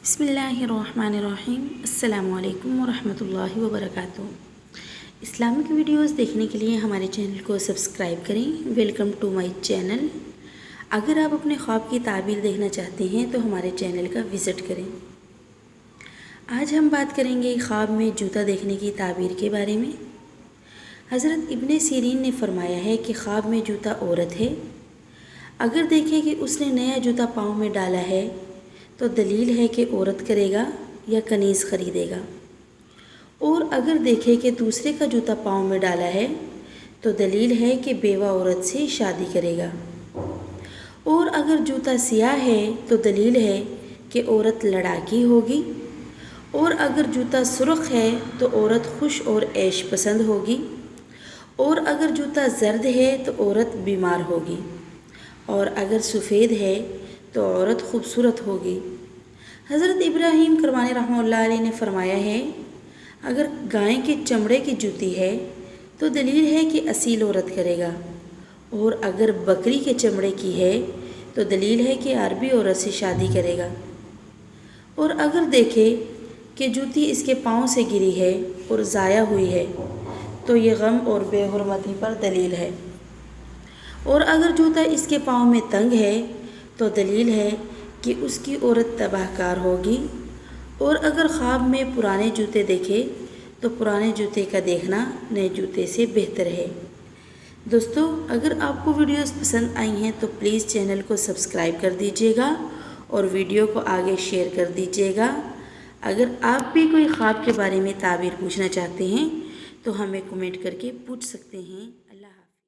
बिस्मिल्लाहिर्रहमानिर्रहीम। अस्सलामु अलैकुम वरहमतुल्लाहि वबरकातुहू। इस्लामिक वीडियोस देखने के लिए हमारे चैनल को सब्सक्राइब करें। Welcome to my channel. अगर आप अपने ख्वाब की ताबीर देखना चाहते हैं तो हमारे चैनल का विज़िट करें। आज हम बात करेंगे ख्वाब में जूता देखने की ताबीर के बारे में। हज़रत इब्ने सीरीन ने फरमाया है कि ख्वाब में जूता औरत है। अगर देखें कि उसने नया जूता पाँव में डाला है तो दलील है कि औरत करेगा या कनीज़ ख़रीदेगा। और अगर देखे कि दूसरे का जूता पाँव में डाला है तो दलील है कि बेवा औरत से शादी करेगा। और अगर जूता सियाह है तो दलील है कि औरत लड़ाकी होगी। और अगर जूता सुर्ख है तो औरत खुश और ऐश पसंद होगी। और अगर जूता जर्द है तो औरत बीमार होगी। और अगर सफ़ेद है तो औरत खूबसूरत होगी। हज़रत इब्राहीम करमानी रहमतुल्लाह अलैह ने फरमाया है, अगर गाय के चमड़े की जूती है तो दलील है कि असील औरत करेगा। और अगर बकरी के चमड़े की है तो दलील है कि अरबी औरत से शादी करेगा। और अगर देखे कि जूती इसके पाँव से गिरी है और ज़ाया हुई है तो ये गम और बेहुरमती पर दलील है। और अगर जूता इसके पाँव में तंग है तो दलील है कि उसकी औरत तबाहकार होगी। और अगर ख्वाब में पुराने जूते देखे तो पुराने जूते का देखना नए जूते से बेहतर है। दोस्तों, अगर आपको वीडियोस पसंद आई हैं तो प्लीज़ चैनल को सब्सक्राइब कर दीजिएगा और वीडियो को आगे शेयर कर दीजिएगा। अगर आप भी कोई ख्वाब के बारे में ताबीर पूछना चाहते हैं तो हमें कमेंट करके पूछ सकते हैं।